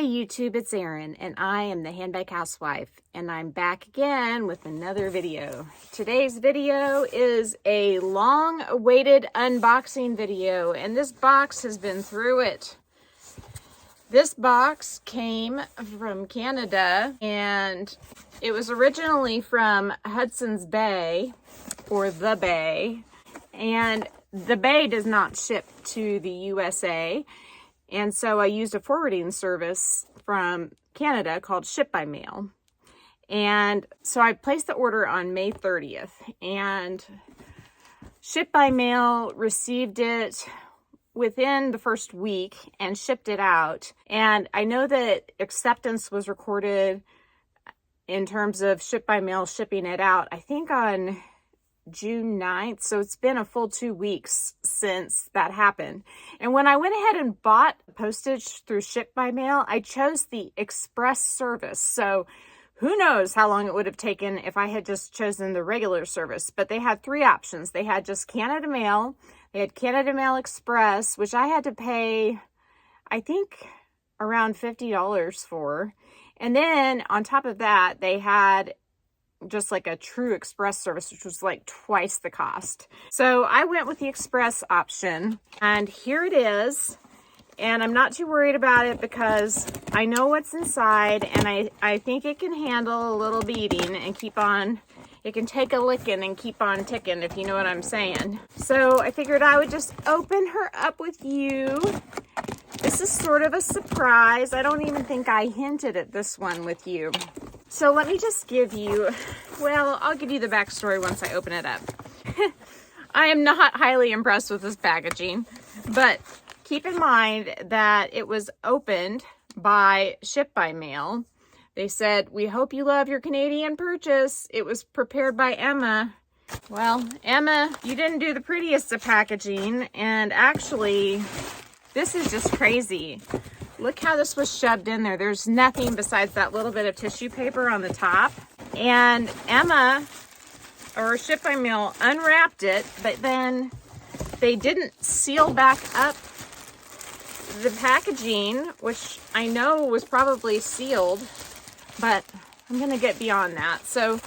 Hey YouTube, it's Erin, and I am the Handbag Housewife, and I'm back again with another video. Today's video is a long-awaited unboxing video, and this box has been through it. This box came from Canada, and it was originally from Hudson's Bay, or the Bay, and the Bay does not ship to the USA. And so I used a forwarding service from Canada called Ship by Mail. And so I placed the order on May 30th. And Ship by Mail received it within the first week and shipped it out. And I know that acceptance was recorded in terms of Ship by Mail shipping it out, I think on June 9th. So it's been a full 2 weeks since that happened. And when I went ahead and bought postage through Ship by Mail, I chose the express service. So who knows how long it would have taken if I had just chosen the regular service. But they had three options. They had just Canada Mail, they had Canada Mail Express, which I had to pay, I think, around $50 for. And then on top of that, they had just like a true express service, which was like twice the cost. So I went with the express option, and here it is. And I'm not too worried about it because I know what's inside, and I think it can handle a little beating and keep on, it can take a licking and keep on ticking, if you know what I'm saying. So I figured I would just open her up with you. This is sort of a surprise. I don't even think I hinted at this one with you. So let me just give you, well, I'll give you the backstory once I open it up. I am not highly impressed with this packaging, but keep in mind that it was opened by Ship by Mail. They said, "We hope you love your Canadian purchase. It was prepared by Emma." Well, Emma, you didn't do the prettiest of packaging, and actually, this is just crazy. Look how this was shoved in there. There's nothing besides that little bit of tissue paper on the top. And Emma, or Ship by Mail, unwrapped it, but then they didn't seal back up the packaging, which I know was probably sealed, but I'm gonna get beyond that. So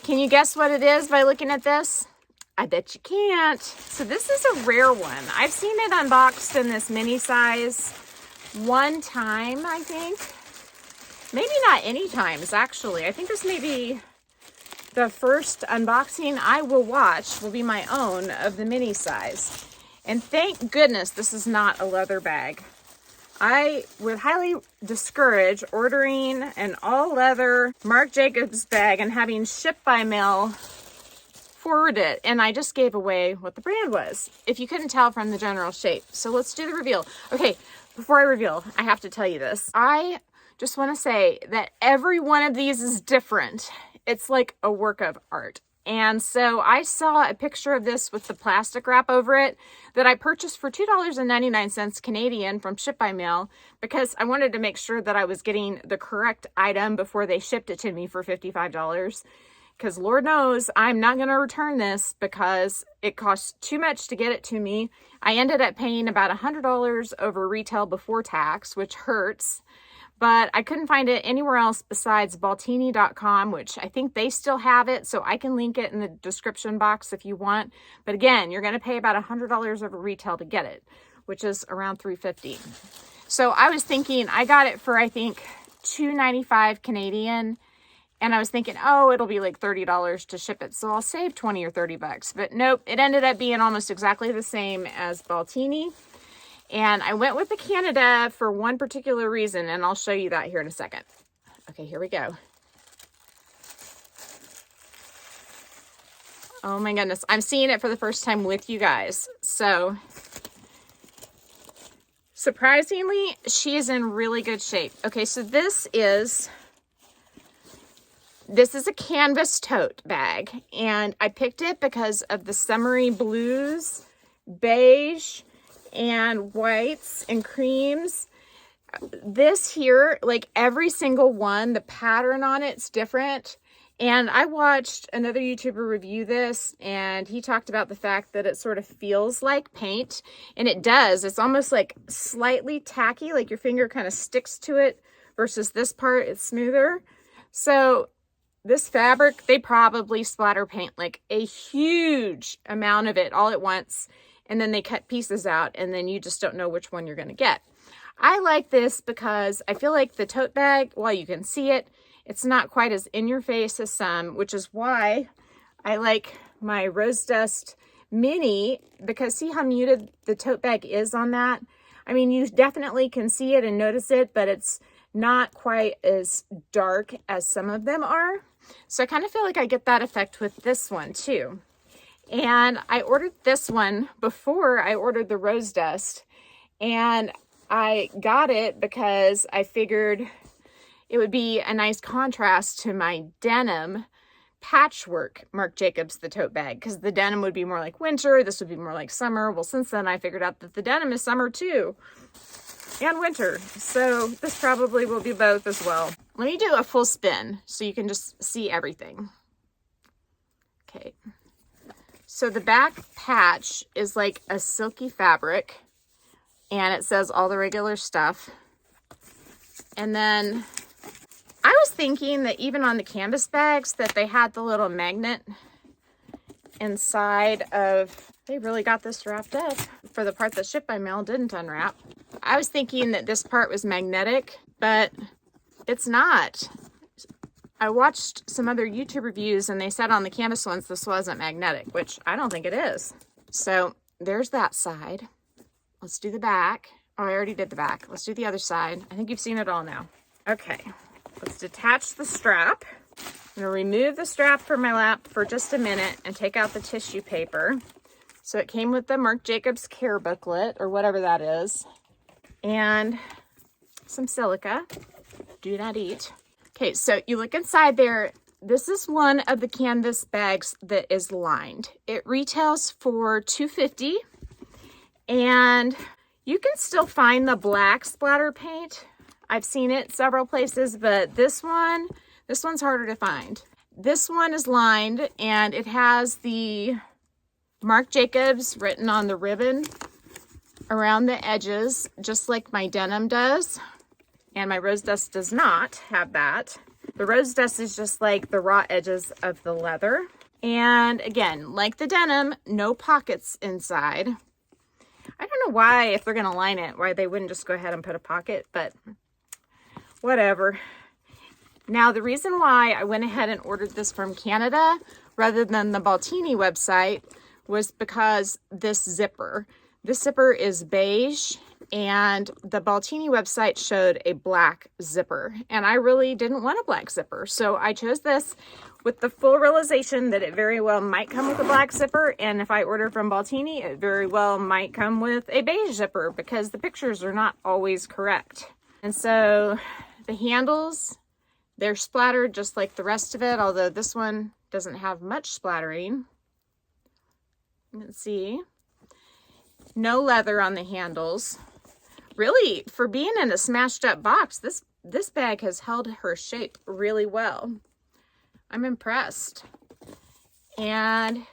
can you guess what it is by looking at this? I bet you can't. So this is a rare one. I've seen it unboxed in this mini size one time, I think. Maybe not any times, actually. I think this may be the first unboxing I will watch, will be my own, of the mini size. And thank goodness this is not a leather bag. I would highly discourage ordering an all leather Marc Jacobs bag and having Ship by Mail forward it. And I just gave away what the brand was, if you couldn't tell from the general shape. So let's do the reveal. Okay, before I reveal, I have to tell you this. I just want to say that every one of these is different. It's like a work of art. And so I saw a picture of this with the plastic wrap over it that I purchased for $2.99 Canadian from Ship by Mail because I wanted to make sure that I was getting the correct item before they shipped it to me for $55. Because Lord knows I'm not going to return this because it costs too much to get it to me. I ended up paying about $100 over retail before tax, which hurts. But I couldn't find it anywhere else besides Baltini.com, which I think they still have it. So I can link it in the description box if you want. But again, you're going to pay about $100 over retail to get it, which is around $3.50. So I was thinking, I got it for, I think, $2.95 Canadian. And I was thinking, oh, it'll be like $30 to ship it, so I'll save 20 or 30 bucks. But nope, it ended up being almost exactly the same as Baltini. And I went with the Canada for one particular reason, and I'll show you that here in a second. Okay, here we go. Oh my goodness, I'm seeing it for the first time with you guys. So, surprisingly, she is in really good shape. Okay, so this is a canvas tote bag, and I picked it because of the summery blues, beige, and whites and creams. This here, like every single one, the pattern on it's different, And I watched another YouTuber review this, and he talked about the fact that it sort of feels like paint, and it does. It's almost like slightly tacky, like your finger kind of sticks to it, versus this part, it's smoother. So this fabric, they probably splatter paint like a huge amount of it all at once, and then they cut pieces out, and then you just don't know which one you're going to get. I like this because I feel like the tote bag, while you can see it, it's not quite as in your face as some, which is why I like my Rose Dust Mini, because see how muted the tote bag is on that? I mean, you definitely can see it and notice it, but it's not quite as dark as some of them are. So I kind of feel like I get that effect with this one too. And I ordered this one before I ordered the Rose Dust, and I got it because I figured it would be a nice contrast to my denim patchwork Marc Jacobs the tote bag, because the denim would be more like winter, this would be more like summer. Well, since then I figured out that the denim is summer too, and winter, so this probably will be both as well. Let me do a full spin so you can just see everything. Okay, so the back patch is like a silky fabric, and it says all the regular stuff. And then I was thinking that even on the canvas bags that they had the little magnet inside of, they really got this wrapped up. For the part that shipped by mail didn't unwrap. I was thinking that this part was magnetic, but it's not. I watched some other YouTube reviews and they said on the canvas ones this wasn't magnetic, which I don't think it is. So there's that side. Let's do the back. Oh, I already did the back. Let's do the other side. I think you've seen it all now. Okay, let's detach the strap. I'm gonna remove the strap from my lap for just a minute and take out the tissue paper. So it came with the Marc Jacobs care booklet, or whatever that is, and some silica. Do not eat. Okay, so you look inside there. This is one of the canvas bags that is lined. It retails for $2.50, and you can still find the black splatter paint. I've seen it several places, but this one's harder to find. This one is lined, and it has the Marc Jacobs written on the ribbon around the edges, just like my denim does. And my Rose Dust does not have that. The Rose Dust is just like the raw edges of the leather. And again, like the denim, no pockets inside. I don't know why, if they're gonna line it, why they wouldn't just go ahead and put a pocket, but whatever. Now, the reason why I went ahead and ordered this from Canada rather than the Baltini website was because this zipper. This zipper is beige, and the Baltini website showed a black zipper, and I really didn't want a black zipper. So I chose this with the full realization that it very well might come with a black zipper, and if I order from Baltini, it very well might come with a beige zipper, because the pictures are not always correct. And so the handles, they're splattered just like the rest of it, although this one doesn't have much splattering. Let's see. No leather on the handles. Really, for being in a smashed up box, this bag has held her shape really well. I'm impressed. And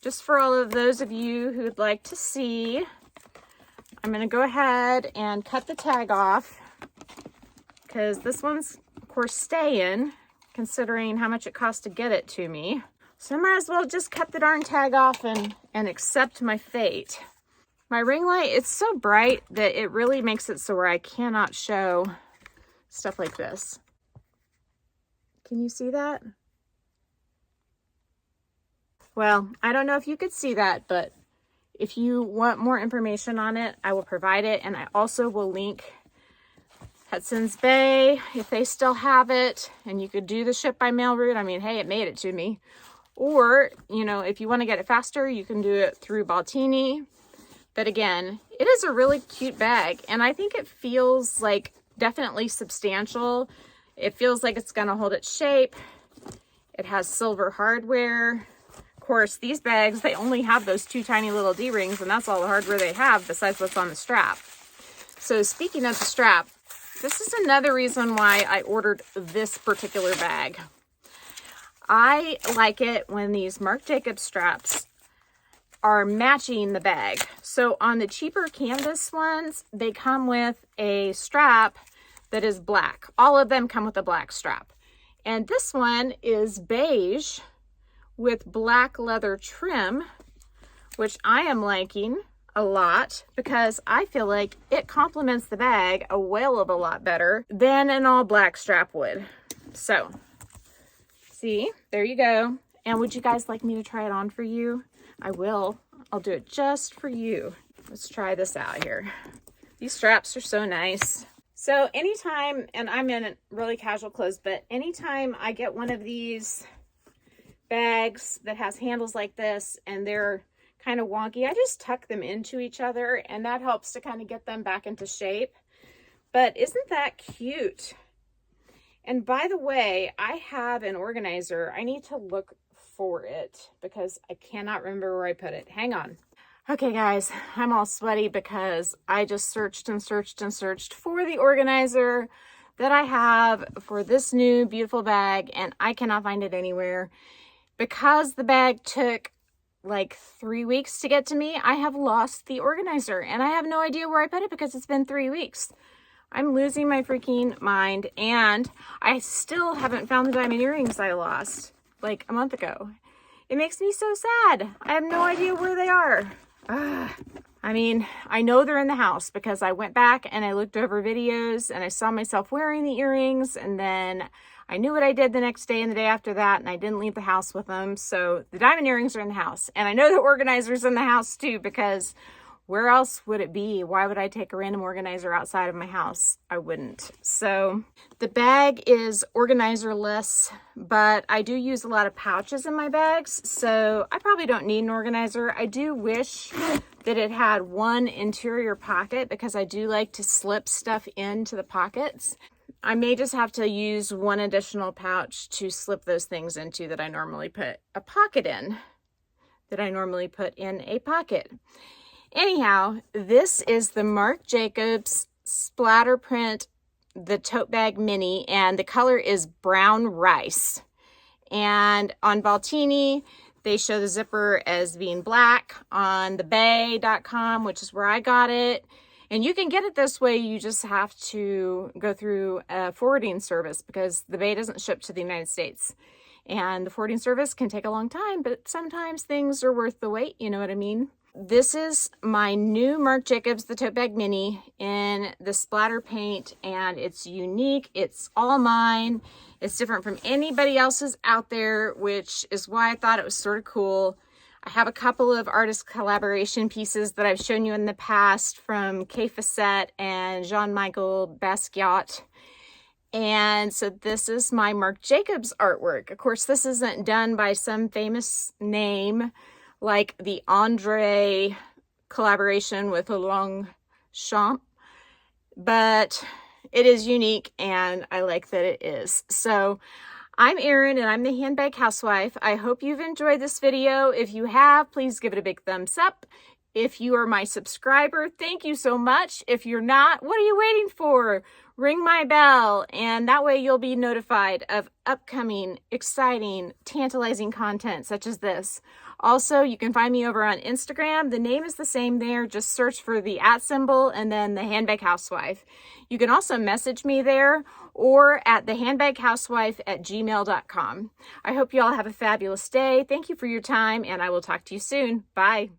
just for all of those of you who would like to see, I'm going to go ahead and cut the tag off, because this one's, of course, staying, considering how much it cost to get it to me. So I might as well just cut the darn tag off and accept my fate. My ring light, it's so bright that it really makes it so where I cannot show stuff like this. Can you see that? Well, I don't know if you could see that, but if you want more information on it, I will provide it. And I also will link Hudson's Bay if they still have it, and you could do the ship by mail route. I mean, hey, it made it to me. Or, you know, if you want to get it faster, you can do it through Baltini. But again, it is a really cute bag, and I think it feels like definitely substantial. It feels like it's going to hold its shape. It has silver hardware. Of course, these bags, they only have those two tiny little D-rings, and that's all the hardware they have besides what's on the strap. So speaking of the strap, this is another reason why I ordered this particular bag. I like it when these Marc Jacobs straps are matching the bag. So on the cheaper canvas ones, they come with a strap that is black. All of them come with a black strap. And this one is beige with black leather trim, which I am liking a lot because I feel like it complements the bag a whale of a lot better than an all black strap would. So, see, there you go. And would you guys like me to try it on for you? I will. I'll do it just for you. Let's try this out here. These straps are so nice. So anytime, and I'm in really casual clothes, but anytime I get one of these bags that has handles like this and they're kind of wonky, I just tuck them into each other and that helps to kind of get them back into shape. But isn't that cute? And by the way, I have an organizer. I need to look for it because I cannot remember where I put it. Hang on. Okay guys, I'm all sweaty because I just searched and searched and searched for the organizer that I have for this new beautiful bag, and I cannot find it anywhere. Because the bag took like 3 weeks to get to me, I have lost the organizer and I have no idea where I put it because it's been 3 weeks. I'm losing my freaking mind, and I still haven't found the diamond earrings I lost like a month ago. It makes me so sad. I have no idea where they are. I mean, I know they're in the house because I went back and I looked over videos and I saw myself wearing the earrings, and then I knew what I did the next day and the day after that, and I didn't leave the house with them. So the diamond earrings are in the house, and I know the organizer's in the house too, because where else would it be? Why would I take a random organizer outside of my house? I wouldn't. So the bag is organizer-less, but I do use a lot of pouches in my bags, so I probably don't need an organizer. I do wish that it had one interior pocket because I do like to slip stuff into the pockets. I may just have to use one additional pouch to slip those things into that I normally put a pocket in, a pocket. Anyhow, this is the Marc Jacobs Splatter Print, the tote bag mini, and the color is brown rice. And on Baltini, they show the zipper as being black. On thebay.com, which is where I got it, and you can get it this way, you just have to go through a forwarding service because the Bay doesn't ship to the United States. And the forwarding service can take a long time, but sometimes things are worth the wait, you know what I mean? This is my new Marc Jacobs, the tote bag mini, in the splatter paint, and it's unique. It's all mine. It's different from anybody else's out there, which is why I thought it was sort of cool. I have a couple of artist collaboration pieces that I've shown you in the past from Kay Facette and Jean-Michel Basquiat. And so this is my Marc Jacobs artwork. Of course, this isn't done by some famous name like the Andre collaboration with Longchamp, but it is unique and I like that it is. So I'm Erin and I'm the Handbag Housewife. I hope you've enjoyed this video. If you have, please give it a big thumbs up. If you are my subscriber, thank you so much. If you're not, what are you waiting for? Ring my bell, and that way you'll be notified of upcoming, exciting, tantalizing content such as this. Also, you can find me over on Instagram. The name is the same there. Just search for the @ symbol and then the Handbag Housewife. You can also message me there or at thehandbaghousewife@gmail.com. I hope you all have a fabulous day. Thank you for your time, and I will talk to you soon. Bye.